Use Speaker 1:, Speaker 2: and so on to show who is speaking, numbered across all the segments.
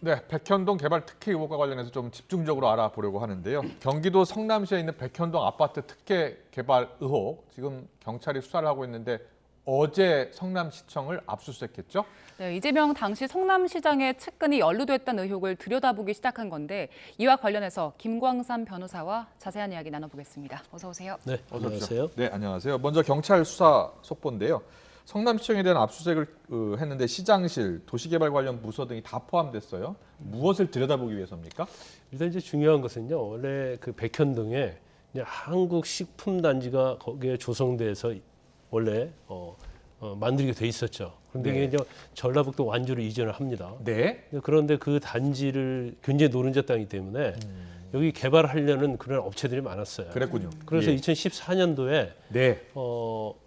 Speaker 1: 네, 백현동 개발 특혜 의혹과 관련해서 좀 집중적으로 알아보려고 하는데요. 경기도 성남시에 있는 백현동 아파트 특혜 개발 의혹, 지금 경찰이 수사를 하고 있는데 어제 성남시청을 압수수색했죠?
Speaker 2: 네, 이재명 당시 성남시장의 측근이 연루됐다는 의혹을 들여다보기 시작한 건데 이와 관련해서 김광삼 변호사와 자세한 이야기 나눠보겠습니다. 어서 오세요.
Speaker 3: 네, 안녕하세요.
Speaker 1: 네, 안녕하세요. 먼저 경찰 수사 속보인데요. 성남시청에 대한 압수수색을 했는데 시장실, 도시개발 관련 부서 등이 다 포함됐어요. 무엇을 들여다보기 위해서입니까?
Speaker 3: 일단 이제 중요한 것은요. 원래 그 백현동에 이제 한국식품단지가 거기에 조성돼서 원래 만들게 돼 있었죠. 그런데
Speaker 1: 네.
Speaker 3: 이게 이제 전라북도 완주로 이전을 합니다.
Speaker 1: 네.
Speaker 3: 그런데 그 단지를 굉장히 노른자 땅이기 때문에 여기 개발하려는 그런 업체들이 많았어요.
Speaker 1: 그랬군요.
Speaker 3: 그래서
Speaker 1: 예.
Speaker 3: 2014년도에
Speaker 1: 네.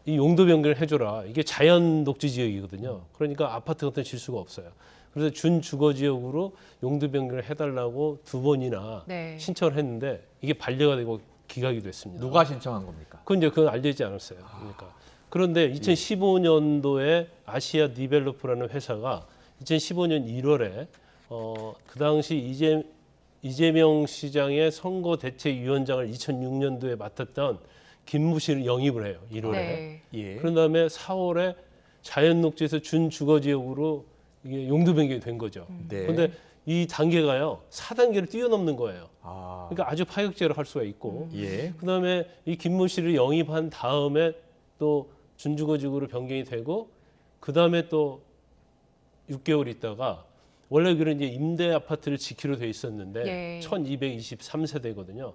Speaker 3: 이 용도 변경을 해줘라. 이게 자연 녹지 지역이거든요. 그러니까 아파트 같은 질 수가 없어요. 그래서 준 주거 지역으로 용도 변경을 해달라고 2번이나
Speaker 2: 네.
Speaker 3: 신청을 했는데 이게 반려가 되고 기각이 됐습니다.
Speaker 1: 누가 신청한 겁니까?
Speaker 3: 그건 알려지지 않았어요. 그러니까. 그런데 2015년도에 아시아 디벨로퍼라는 회사가 2015년 1월에 그 당시 이재명 시장의 선거대책위원장을 2006년도에 맡았던 김무 씨를 영입을 해요. 1월에.
Speaker 2: 네.
Speaker 1: 예.
Speaker 3: 그런 다음에 4월에 자연녹지에서 준 주거지역으로 이게 용도 변경이 된 거죠.
Speaker 1: 네.
Speaker 3: 그런데 이 단계가요 4단계를 뛰어넘는 거예요.
Speaker 1: 아.
Speaker 3: 그러니까 아주 파격적으로 할 수가 있고,
Speaker 1: 예.
Speaker 3: 그다음에 이 김무 씨를 영입한 다음에 또 준주거지구로 변경이 되고, 그다음에 또 6개월 있다가 원래 그런 이제 임대 아파트를 지키로 돼 있었는데
Speaker 2: 예.
Speaker 3: 1223세대거든요.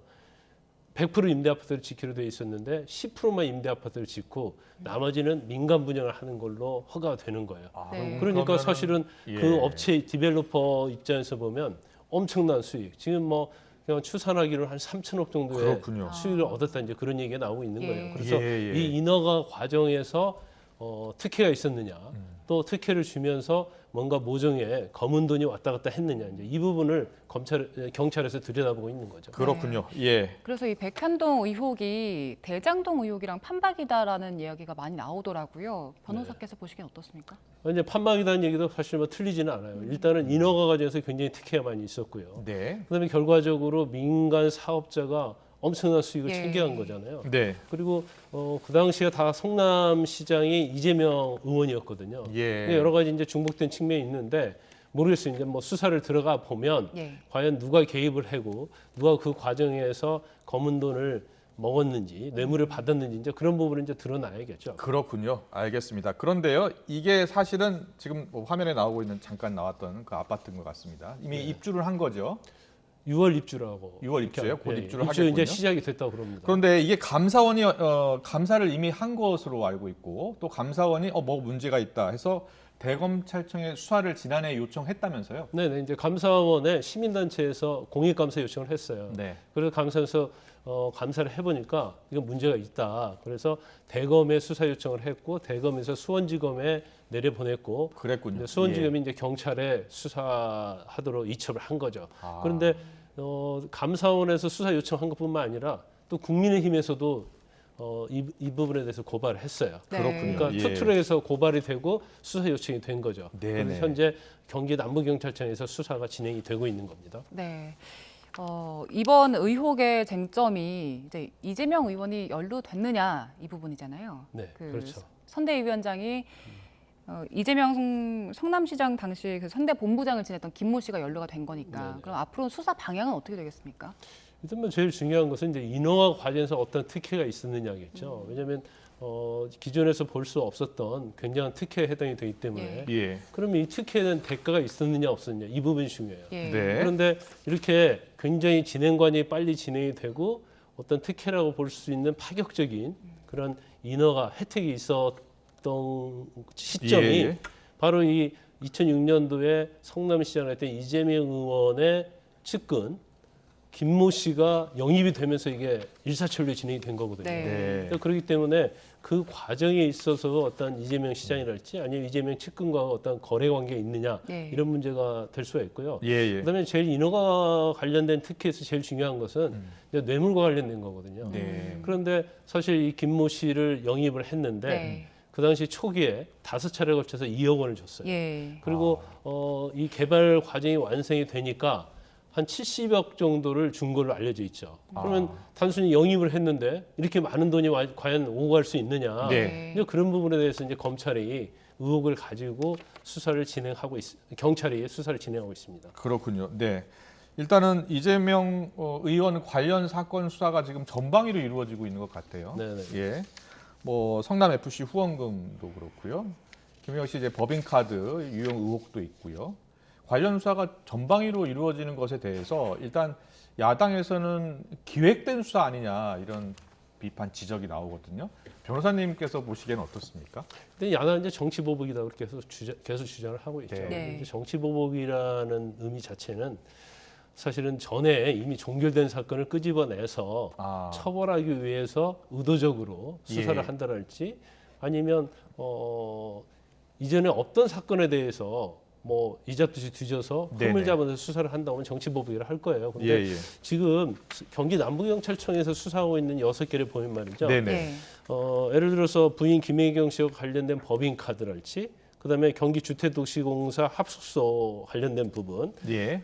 Speaker 3: 100% 임대 아파트를 지키로 돼 있었는데 10%만 임대 아파트를 짓고 나머지는 민간 분양을 하는 걸로 허가가 되는 거예요.
Speaker 2: 네.
Speaker 3: 그러니까
Speaker 1: 그러면은-
Speaker 3: 사실은
Speaker 1: 예.
Speaker 3: 그 업체 디벨로퍼 입장에서 보면 엄청난 수익. 지금 뭐 그냥 추산하기로 한 3천억 정도의
Speaker 1: 그렇군요.
Speaker 3: 수익을 얻었다 이제 그런 얘기가 나오고 있는
Speaker 2: 예.
Speaker 3: 거예요. 그래서
Speaker 1: 예, 예.
Speaker 3: 이 인허가 과정에서 특혜가 있었느냐, 또 특혜를 주면서 뭔가 모종의 검은 돈이 왔다 갔다 했느냐, 이제 이 부분을 경찰에서 들여다보고 있는 거죠.
Speaker 1: 그렇군요. 예.
Speaker 2: 그래서 이 백현동 의혹이 대장동 의혹이랑 판박이다라는 이야기가 많이 나오더라고요. 변호사께서 보시기엔 어떻습니까?
Speaker 3: 이제 판박이라는 얘기도 사실 뭐 틀리지는 않아요. 일단은 인허가 과정에서 굉장히 특혜가 많이 있었고요.
Speaker 1: 네.
Speaker 3: 그다음에 결과적으로 민간 사업자가 엄청난 수익을
Speaker 2: 예.
Speaker 3: 챙겨간 거잖아요.
Speaker 1: 네.
Speaker 3: 그리고 그 당시에 다 성남시장이 이재명 의원이었거든요.
Speaker 1: 예.
Speaker 3: 여러 가지 이제 중복된 측면이 있는데 모르겠어요. 이제 뭐 수사를 들어가 보면
Speaker 2: 예.
Speaker 3: 과연 누가 개입을 하고 누가 그 과정에서 검은 돈을 먹었는지 뇌물을 받았는지 이제 그런 부분을 이제 드러나야겠죠.
Speaker 1: 그렇군요. 알겠습니다. 그런데요, 이게 사실은 지금 뭐 화면에 나오고 있는 잠깐 나왔던 그 아파트인 것 같습니다. 이미
Speaker 3: 네.
Speaker 1: 입주를 한 거죠.
Speaker 3: 6월 입주라고.
Speaker 1: 6월 입주예요? 곧
Speaker 3: 예,
Speaker 1: 입주를
Speaker 3: 입주
Speaker 1: 하겠군요.
Speaker 3: 이제 시작이 됐다고 그럽니다.
Speaker 1: 그런데 이게 감사원이 감사를 이미 한 것으로 알고 있고 또 감사원이 뭐 문제가 있다 해서 대검찰청에 수사를 지난해 요청했다면서요?
Speaker 3: 네, 이제 감사원에 시민단체에서 공익감사 요청을 했어요.
Speaker 1: 네.
Speaker 3: 그래서 감사에서 감사를 해보니까 이거 문제가 있다. 그래서 대검에 수사 요청을 했고 대검에서 수원지검에 내려보냈고
Speaker 1: 그랬군요.
Speaker 3: 이제 수원지검이 이제 경찰에 수사하도록 이첩을 한 거죠.
Speaker 1: 아.
Speaker 3: 그런데 감사원에서 수사 요청한 것뿐만 아니라 또 국민의힘에서도 이 부분에 대해서 고발을 했어요.
Speaker 2: 네.
Speaker 1: 그렇군요.
Speaker 3: 그러니까
Speaker 1: 예.
Speaker 3: 투트랙에서 고발이 되고 수사 요청이 된 거죠.
Speaker 1: 네네.
Speaker 3: 그래서 현재 경기 남부경찰청에서 수사가 진행이 되고 있는 겁니다.
Speaker 2: 네. 이번 의혹의 쟁점이 이제 이재명 의원이 연루됐느냐 이 부분이잖아요.
Speaker 3: 네,
Speaker 2: 그
Speaker 3: 그렇죠.
Speaker 2: 선대위원장이 이재명 성남시장 당시 그 선대본부장을 지냈던 김모 씨가 연루가 된 거니까
Speaker 3: 네네.
Speaker 2: 그럼 앞으로 수사 방향은 어떻게 되겠습니까?
Speaker 3: 일단 뭐 제일 중요한 것은 이제 인허가 과정에서 어떤 특혜가 있었느냐겠죠. 왜냐하면 기존에서 볼 수 없었던 굉장한 특혜에 해당이 되기 때문에
Speaker 1: 예.
Speaker 3: 그러면 이 특혜는 대가가 있었느냐 없었느냐 이 부분이 중요해요.
Speaker 2: 예.
Speaker 1: 네.
Speaker 3: 그런데 이렇게 굉장히 진행관이 빨리 진행이 되고 어떤 특혜라고 볼 수 있는 파격적인 그런 인허가 혜택이 있었던 시점이
Speaker 1: 예.
Speaker 3: 바로 이 2006년도에 성남시장을 했던 이재명 의원의 측근 김모 씨가 영입이 되면서 이게 일사천리로 진행이 된 거거든요.
Speaker 2: 네.
Speaker 1: 네.
Speaker 3: 그러니까 그렇기 때문에 그 과정에 있어서 어떤 이재명 시장이랄지 아니면 이재명 측근과 어떤 거래 관계가 있느냐
Speaker 2: 네.
Speaker 3: 이런 문제가 될 수가 있고요.
Speaker 1: 예, 예.
Speaker 3: 그다음에 제일 인허가 관련된 특혜에서 제일 중요한 것은 이제 뇌물과 관련된 거거든요.
Speaker 1: 네.
Speaker 3: 그런데 사실 이 김모 씨를 영입을 했는데
Speaker 2: 네.
Speaker 3: 그 당시 초기에 5차례 걸쳐서 2억 원을 줬어요.
Speaker 2: 예.
Speaker 3: 그리고 이 개발 과정이 완성이 되니까 한 70억 정도를 준 걸로 알려져 있죠. 그러면 단순히 영입을 했는데 이렇게 많은 돈이 과연 오고 갈 수 있느냐.
Speaker 1: 네.
Speaker 3: 이제 그런 부분에 대해서 이제 검찰이 의혹을 가지고 경찰이 수사를 진행하고 있습니다.
Speaker 1: 그렇군요. 네. 일단은 이재명 의원 관련 사건 수사가 지금 전방위로 이루어지고 있는 것 같아요.
Speaker 3: 네네.
Speaker 1: 예. 뭐 성남 FC 후원금도 그렇고요. 김영혁 씨 이제 법인카드 유용 의혹도 있고요. 관련 수사가 전방위로 이루어지는 것에 대해서 일단 야당에서는 기획된 수사 아니냐 이런 비판 지적이 나오거든요. 변호사님께서 보시기에는 어떻습니까?
Speaker 3: 근데 야당은 이제 정치 보복이다 그렇게 계속 주장을 하고 있죠.
Speaker 1: 네.
Speaker 3: 이제 정치 보복이라는 의미 자체는 사실은 전에 이미 종결된 사건을 끄집어내서 처벌하기 위해서 의도적으로 수사를
Speaker 1: 예.
Speaker 3: 한다랄지 아니면 이전에 없던 사건에 대해서 뭐 이잡듯이 뒤져서 흠을
Speaker 1: 네네.
Speaker 3: 잡아서 수사를 한다면 정치 보복이라 할 거예요. 근데
Speaker 1: 예, 예.
Speaker 3: 지금 경기 남부경찰청에서 수사하고 있는 6개를 보면 말이죠.
Speaker 1: 네네.
Speaker 2: 네.
Speaker 3: 예를 들어서 부인 김혜경 씨와 관련된 법인카드랄지 그다음에 경기주택도시공사 합숙소 관련된 부분
Speaker 1: 예.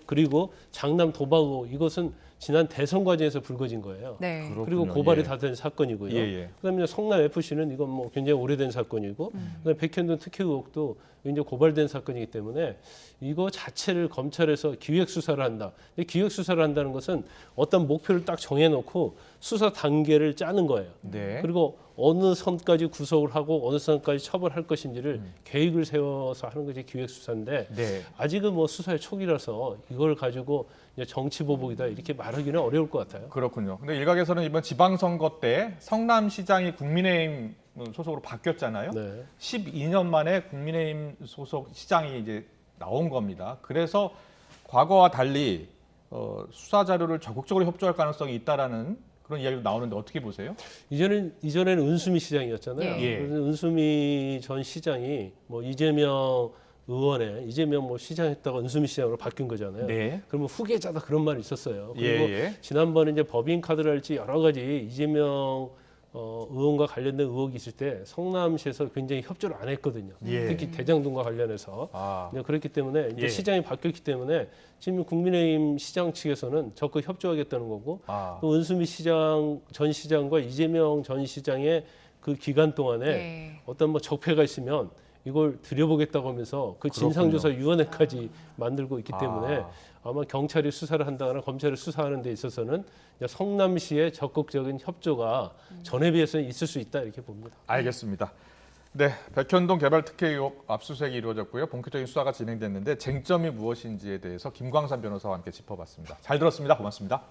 Speaker 3: 그리고 장남 도박 의혹 이것은 지난 대선 과정에서 불거진 거예요.
Speaker 2: 네.
Speaker 1: 그렇군요.
Speaker 3: 그리고 고발이
Speaker 1: 예.
Speaker 3: 다 된 사건이고요.
Speaker 1: 예, 예.
Speaker 3: 그다음에 성남 FC는 이건 뭐 굉장히 오래된 사건이고, 그다음에 백현동 특혜 의혹도 이제 고발된 사건이기 때문에 이거 자체를 검찰에서 기획 수사를 한다. 근데 기획 수사를 한다는 것은 어떤 목표를 딱 정해놓고 수사 단계를 짜는 거예요.
Speaker 1: 네.
Speaker 3: 그리고 어느 선까지 구속을 하고 어느 선까지 처벌할 것인지를 계획을 세워서 하는 것이 기획 수사인데
Speaker 1: 네.
Speaker 3: 아직은 뭐 수사의 초기라서 이걸 가지고 이제 정치 보복이다 이렇게 말하기는 어려울 것 같아요.
Speaker 1: 그렇군요. 근데 일각에서는 이번 지방선거 때 성남시장이 국민의힘 소속으로 바뀌었잖아요.
Speaker 3: 네.
Speaker 1: 12년 만에 국민의힘 소속 시장이 이제 나온 겁니다. 그래서 과거와 달리 수사 자료를 적극적으로 협조할 가능성이 있다라는 그런 이야기도 나오는데 어떻게 보세요?
Speaker 3: 이전에는 은수미 시장이었잖아요.
Speaker 1: 예.
Speaker 3: 그래서 은수미 전 시장이 뭐 이재명 뭐 시장 했다가 은수미 시장으로 바뀐 거잖아요.
Speaker 1: 네.
Speaker 3: 그러면 후계자다 그런 말이 있었어요.
Speaker 1: 예,
Speaker 3: 그리고
Speaker 1: 예.
Speaker 3: 지난번에 이제 법인카드랄지 여러 가지 이재명 의원과 관련된 의혹이 있을 때 성남시에서 굉장히 협조를 안 했거든요.
Speaker 1: 예.
Speaker 3: 특히 대장동과 관련해서. 이제 그렇기 때문에 이제
Speaker 1: 예.
Speaker 3: 시장이 바뀌었기 때문에 지금 국민의힘 시장 측에서는 적극 협조하겠다는 거고 또 은수미 전 시장과 이재명 전 시장의 그 기간 동안에
Speaker 2: 네.
Speaker 3: 어떤 뭐 적폐가 있으면 이걸 들여보겠다고 하면서 그 진상조사위원회까지 만들고 있기 때문에 아마 경찰이 수사를 한다거나 검찰이 수사하는 데 있어서는 성남시의 적극적인 협조가 전에 비해서는 있을 수 있다 이렇게 봅니다.
Speaker 1: 알겠습니다. 네, 백현동 개발 특혜 의혹 압수수색이 이루어졌고요. 본격적인 수사가 진행됐는데 쟁점이 무엇인지에 대해서 김광산 변호사와 함께 짚어봤습니다. 잘 들었습니다. 고맙습니다.